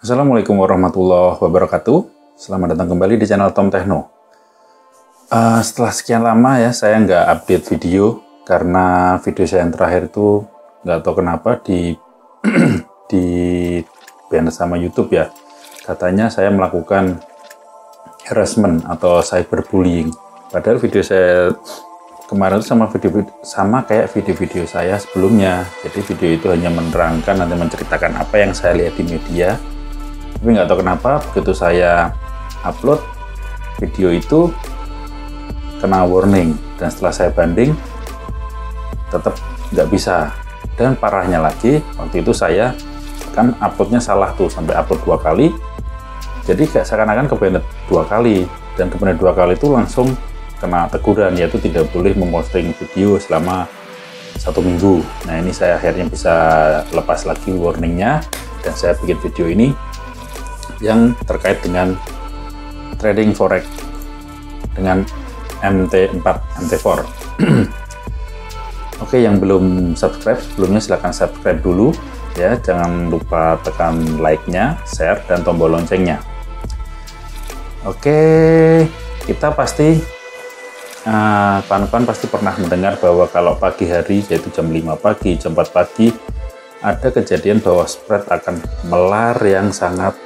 Assalamualaikum warahmatullahi wabarakatuh. Selamat datang kembali di channel Tom Techno. Setelah sekian lama ya saya nggak update video karena video saya yang terakhir itu nggak tahu kenapa di ban sama YouTube ya. Katanya saya melakukan harassment atau cyberbullying. Padahal video saya kemarin itu sama kayak video-video saya sebelumnya. Jadi video itu hanya menerangkan dan menceritakan apa yang saya lihat di media. Tapi nggak tahu kenapa begitu saya upload video itu kena warning, dan setelah saya banding tetap nggak bisa. Dan parahnya lagi, waktu itu saya kan uploadnya salah tuh, sampai upload 2 kali, jadi kayak seakan-akan kebanet 2 kali, dan kebanet 2 kali itu langsung kena teguran, yaitu tidak boleh memposting video selama 1 minggu. Nah ini saya akhirnya bisa lepas lagi warningnya, dan saya bikin video ini yang terkait dengan trading forex dengan MT4, MT4. Oke, yang belum subscribe sebelumnya silahkan subscribe dulu ya, jangan lupa tekan like-nya, share, dan tombol loncengnya. Oke, kita pasti kawan-kawan pasti pernah mendengar bahwa kalau pagi hari, yaitu jam 5 pagi, jam 4 pagi, ada kejadian bahwa spread akan melar yang sangat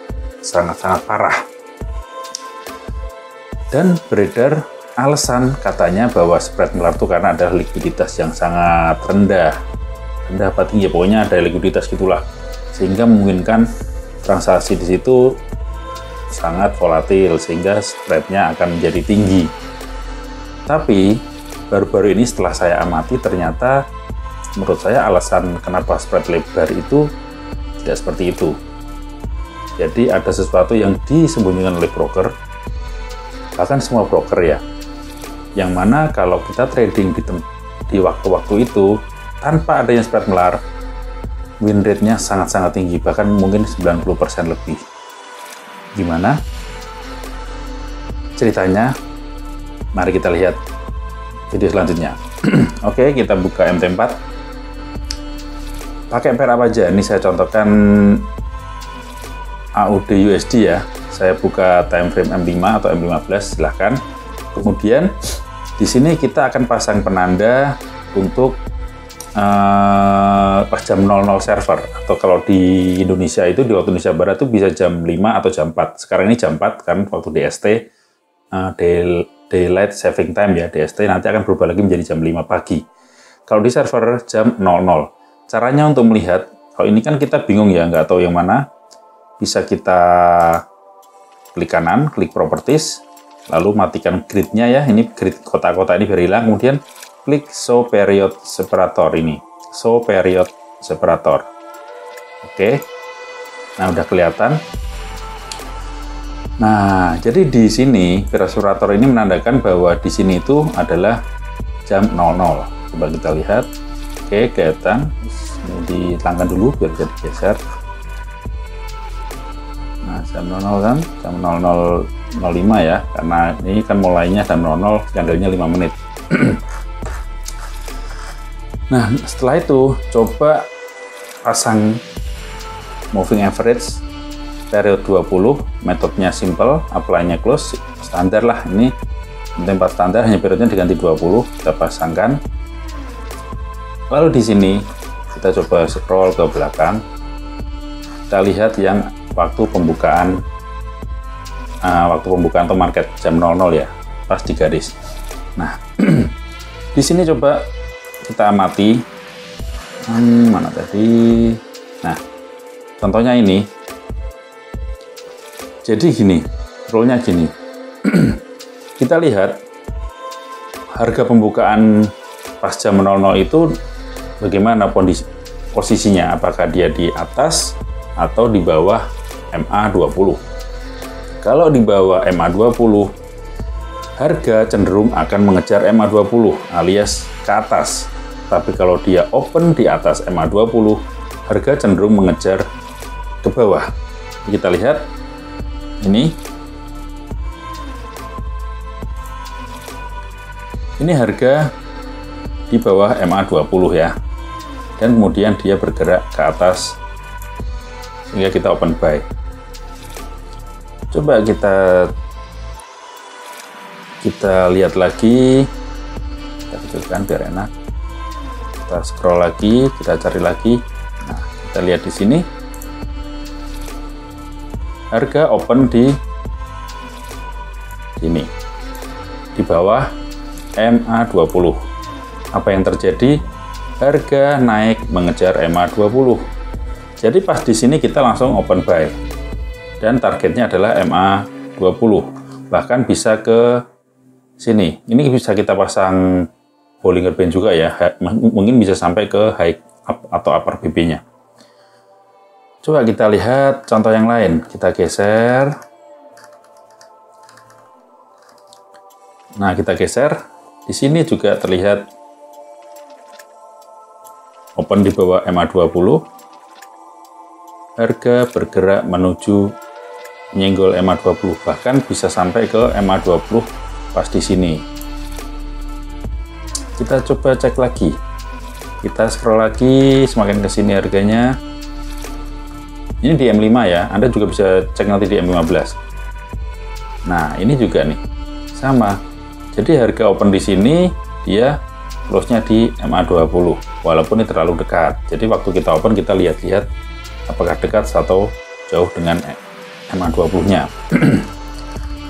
parah. Dan beredar alasan katanya bahwa spread melar itu karena ada likuiditas yang sangat rendah apa tinggi, pokoknya ada likuiditas gitulah, sehingga memungkinkan transaksi di situ sangat volatil sehingga spreadnya akan menjadi tinggi. Tapi baru-baru ini setelah saya amati, ternyata menurut saya alasan kenapa spread lebar itu tidak seperti itu. Jadi ada sesuatu yang disembunyikan oleh broker, bahkan semua broker ya, yang mana kalau kita trading di waktu-waktu itu tanpa adanya spread melar, win rate-nya sangat-sangat tinggi, bahkan mungkin 90% lebih. Gimana ceritanya? Mari kita lihat video selanjutnya. Oke, kita buka MT4. Pakai pair apa aja? Ini saya contohkan AUD USD ya. Saya buka time frame M5 atau M15, silahkan. Kemudian di sini kita akan pasang penanda untuk pas jam 00 server, atau kalau di Indonesia itu, di waktu Indonesia Barat itu bisa jam 5 atau jam 4. Sekarang ini jam 4 kan, waktu DST, Daylight Saving Time ya, DST, nanti akan berubah lagi menjadi jam 5 pagi. Kalau di server jam 00. Caranya untuk melihat, kalau ini kan kita bingung ya, nggak tahu yang mana, bisa kita klik kanan, klik properties, lalu matikan gridnya ya, ini grid kota-kota ini biar hilang, kemudian klik show period separator ini, show period separator. Oke, nah udah kelihatan. Nah, jadi di sini period separator ini menandakan bahwa di sini itu adalah jam 00. Coba kita lihat. Oke, kelihatan. Ini dihilangkan dulu biar jadi geser. Nah, jam 00 kan, jam 00.05 ya, karena ini kan mulainya jam 00, candlenya 5 menit. Nah, setelah itu coba pasang moving average period 20, metodenya simple, apply-nya close, standar lah, ini tempat standar, hanya periodnya diganti 20, kita pasangkan. Lalu di sini kita coba scroll ke belakang, kita lihat yang waktu pembukaan atau market jam 00 ya, pas di garis. Nah, di sini coba kita amati mana tadi. Nah, contohnya ini. Jadi gini, rule-nya gini. Kita lihat harga pembukaan pas jam 00 itu bagaimana posisinya, apakah dia di atas atau di bawah MA20. Kalau di bawah MA20, harga cenderung akan mengejar MA20 alias ke atas. Tapi kalau dia open di atas MA20, harga cenderung mengejar ke bawah. Kita lihat ini harga di bawah MA20 ya, dan kemudian dia bergerak ke atas sehingga kita open buy. Coba kita lihat lagi, kita kecilkan biar enak. Kita scroll lagi, kita cari lagi. Nah, kita lihat di sini harga open di sini di bawah MA20. Apa yang terjadi? Harga naik mengejar MA20. Jadi pas di sini kita langsung open buy. Dan targetnya adalah MA20. Bahkan bisa ke sini. Ini bisa kita pasang Bollinger Band juga ya. Mungkin bisa sampai ke high atau upper BB-nya. Coba kita lihat contoh yang lain. Kita geser. Nah, kita geser. Di sini juga terlihat open di bawah MA20. Harga bergerak menuju menyenggol MA20, bahkan bisa sampai ke MA20 pas di sini. Kita coba cek lagi. Kita scroll lagi, semakin ke sini harganya. Ini di M5 ya, Anda juga bisa cek nanti di M15. Nah, ini juga nih, sama. Jadi harga open di sini, dia close-nya di MA20, walaupun ini terlalu dekat. Jadi waktu kita open, kita lihat-lihat apakah dekat atau jauh dengan MA20-nya.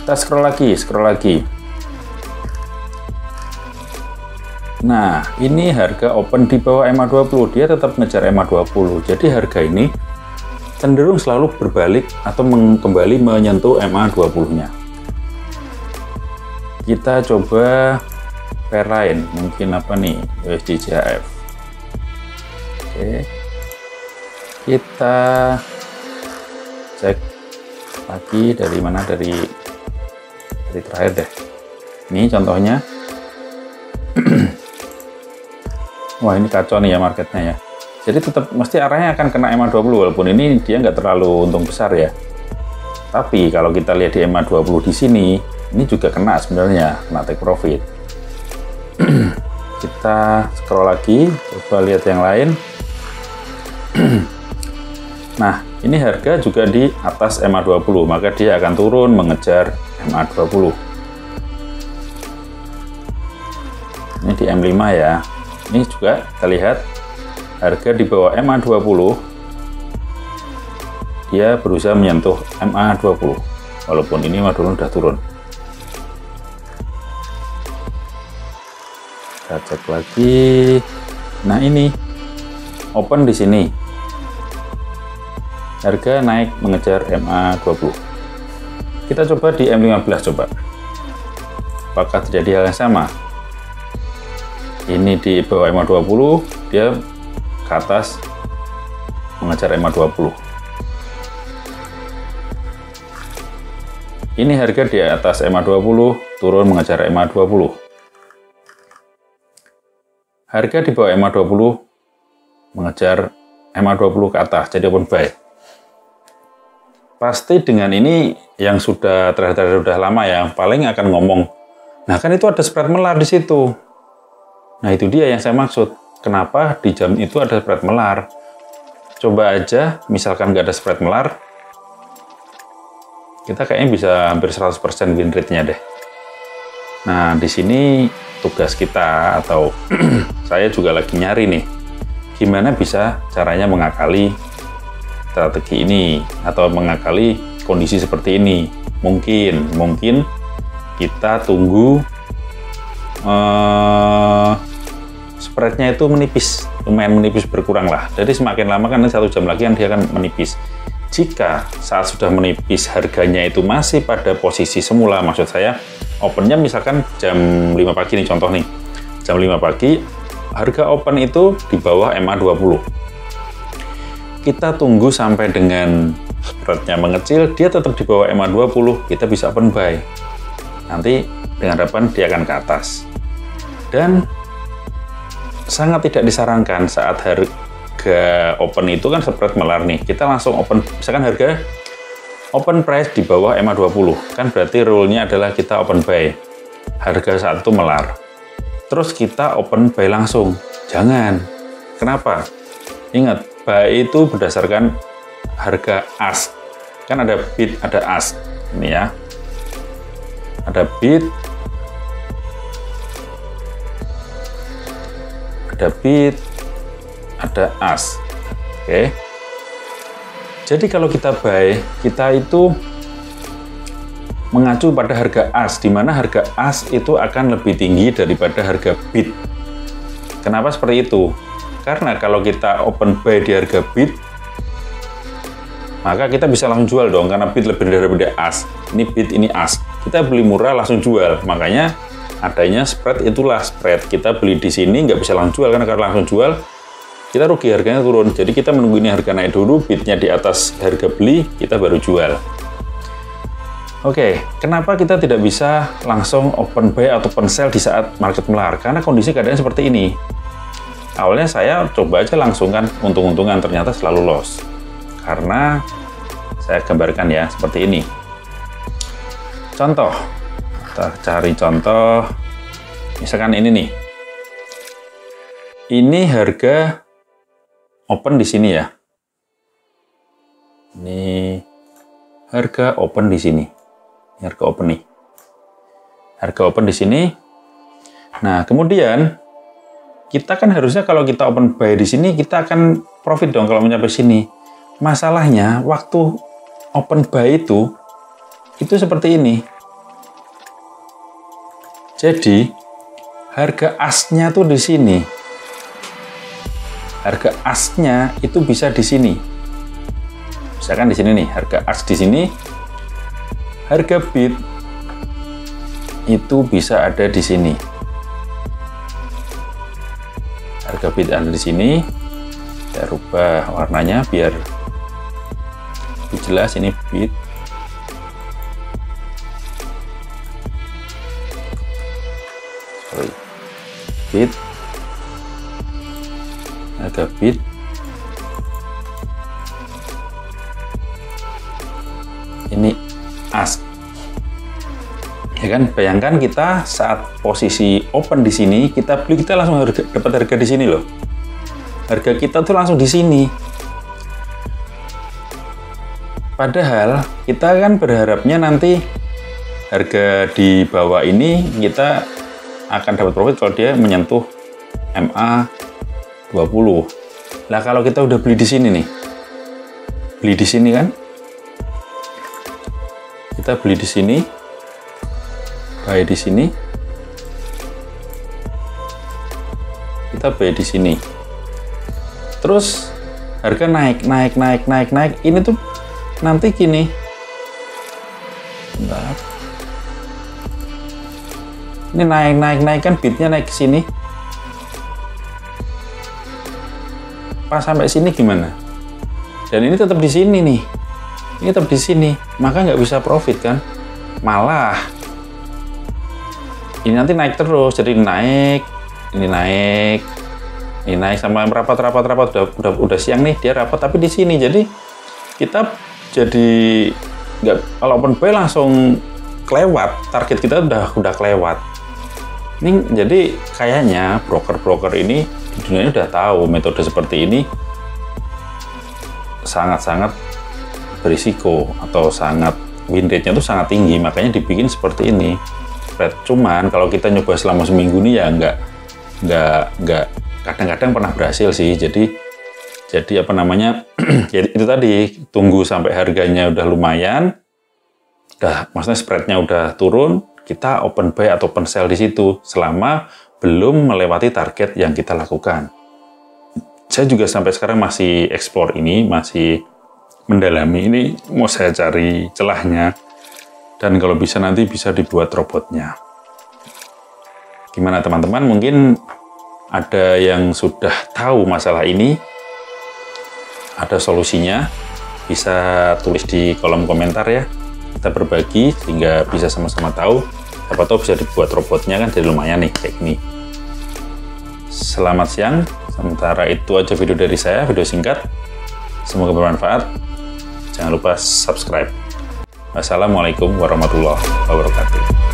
Kita scroll lagi. Nah, ini harga open di bawah MA20, dia tetap ngejar MA20. Jadi harga ini cenderung selalu berbalik atau kembali menyentuh MA20-nya. Kita coba pair lain, mungkin apa nih, USD CHF. Oke, kita cek lagi dari mana, dari terakhir deh. Ini contohnya. Wah, ini kacau nih ya marketnya ya. Jadi tetap mesti arahnya akan kena MA20, walaupun ini dia nggak terlalu untung besar ya. Tapi kalau kita lihat di MA20 di sini, ini juga kena sebenarnya, kena take profit. Kita scroll lagi, coba lihat yang lain. Nah, ini harga juga di atas MA20, maka dia akan turun mengejar MA20. Ini di M5 ya. Ini juga kita lihat harga di bawah MA20, dia berusaha menyentuh MA20, walaupun ini MA20 udah turun. Kita cek lagi. Nah, ini open di sini. Harga naik mengejar MA20. Kita coba di M15 coba. Apakah terjadi hal yang sama? Ini di bawah MA20, dia ke atas mengejar MA20. Ini harga di atas MA20, turun mengejar MA20. Harga di bawah MA20 mengejar MA20 ke atas, jadi open buy. Pasti dengan ini yang sudah trader sudah lama ya, paling akan ngomong, nah kan itu ada spread melar di situ. Nah itu dia yang saya maksud. Kenapa di jam itu ada spread melar? Coba aja, misalkan nggak ada spread melar, kita kayaknya bisa hampir 100% win rate-nya deh. Nah di sini tugas kita atau saya juga lagi nyari nih, gimana bisa caranya mengakali strategi ini atau mengakali kondisi seperti ini. Mungkin kita tunggu spreadnya itu menipis, lumayan menipis, berkurang lah. Jadi semakin lama kan 1 jam lagi kan dia akan menipis. Jika saat sudah menipis harganya itu masih pada posisi semula, maksud saya opennya misalkan jam 5 pagi nih, contoh nih, jam 5 pagi harga open itu di bawah MA20. Kita tunggu sampai dengan spreadnya mengecil, dia tetap di bawah MA20, kita bisa open buy. Nanti dengan harapan dia akan ke atas. Dan sangat tidak disarankan saat harga open itu kan spread melar nih, kita langsung open, misalkan harga open price di bawah MA20, kan berarti rule-nya adalah kita open buy. Harga saat itu melar, terus kita open buy langsung. Jangan. Kenapa? Ingat, buy itu berdasarkan harga ask. Kan ada bid, ada ask. Ini ya. Ada bit. Ada bit, ada as. Oke. Jadi kalau kita buy, kita itu mengacu pada harga as, di mana harga as itu akan lebih tinggi daripada harga bit. Kenapa seperti itu? Karena kalau kita open buy di harga bit, maka kita bisa langsung jual dong, karena bit lebih daripada as. Ini bit, ini as. Kita beli murah langsung jual, makanya adanya spread, itulah spread. Kita beli di sini nggak bisa langsung jual, karena kalau langsung jual kita rugi, harganya turun. Jadi kita menunggu ini harga naik dulu, bitnya di atas harga beli, kita baru jual. Oke, kenapa kita tidak bisa langsung open buy atau open sell di saat market melar? Karena kondisi keadaan seperti ini. Awalnya saya coba aja langsung kan, untung-untungan, ternyata selalu loss. Karena saya gambarkan ya, seperti ini. Contoh, kita cari contoh, misalkan ini nih. Ini harga open di sini ya. Ini harga open di sini. Ini harga open nih. Harga open di sini. Nah, kemudian kita kan harusnya kalau kita open buy di sini kita akan profit dong kalau mencapai sini. Masalahnya waktu open buy itu seperti ini. Jadi harga asnya tuh di sini. Harga asnya itu bisa di sini. Misalkan di sini nih, harga as di sini. Harga bit itu bisa ada di sini. Harga bit ada di sini. Saya rubah warnanya biar lebih jelas. Ini bit. Sorry. Bit. Harga bit. Ini as. Ya kan, bayangkan kita saat posisi open di sini, kita beli, kita langsung dapat harga di sini loh. Harga kita tuh langsung di sini. Padahal kita kan berharapnya nanti harga di bawah ini kita akan dapat profit kalau dia menyentuh MA 20. Nah, kalau kita udah beli di sini nih. Beli di sini kan? Kita beli di sini. Buy di sini. Kita buy di sini. Terus harga naik. Ini tuh nanti gini. Bentar. Ini naik kan, bitnya naik ke sini. Pas sampai sini gimana? Dan ini tetap di sini nih. Ini tetap di sini, maka nggak bisa profit kan? Malah ini nanti naik terus, jadi naik, ini naik sampai rapat udah siang nih dia rapat, tapi di sini jadi kita jadi nggak, kalau open buy langsung kelewat, target kita udah kelewat. Ini jadi kayaknya broker-broker ini di dunia ini udah tahu metode seperti ini sangat-sangat berisiko atau sangat win rate-nya tuh sangat tinggi, makanya dibikin seperti ini. Cuman kalau kita nyoba selama seminggu nih ya nggak kadang-kadang pernah berhasil sih. Jadi apa namanya ya itu tadi, tunggu sampai harganya udah lumayan, maksudnya spreadnya udah turun, kita open buy atau open sell di situ selama belum melewati target yang kita lakukan. Saya juga sampai sekarang masih explore ini, masih mendalami ini, mau saya cari celahnya, dan kalau bisa nanti bisa dibuat robotnya. Gimana teman-teman? Mungkin ada yang sudah tahu masalah ini, ada solusinya, bisa tulis di kolom komentar ya. Kita berbagi sehingga bisa sama-sama tahu. Siapa tahu bisa dibuat robotnya kan, jadi lumayan nih kayak gini. Selamat siang. Sementara itu aja video dari saya, video singkat. Semoga bermanfaat. Jangan lupa subscribe. Wassalamualaikum warahmatullahi wabarakatuh.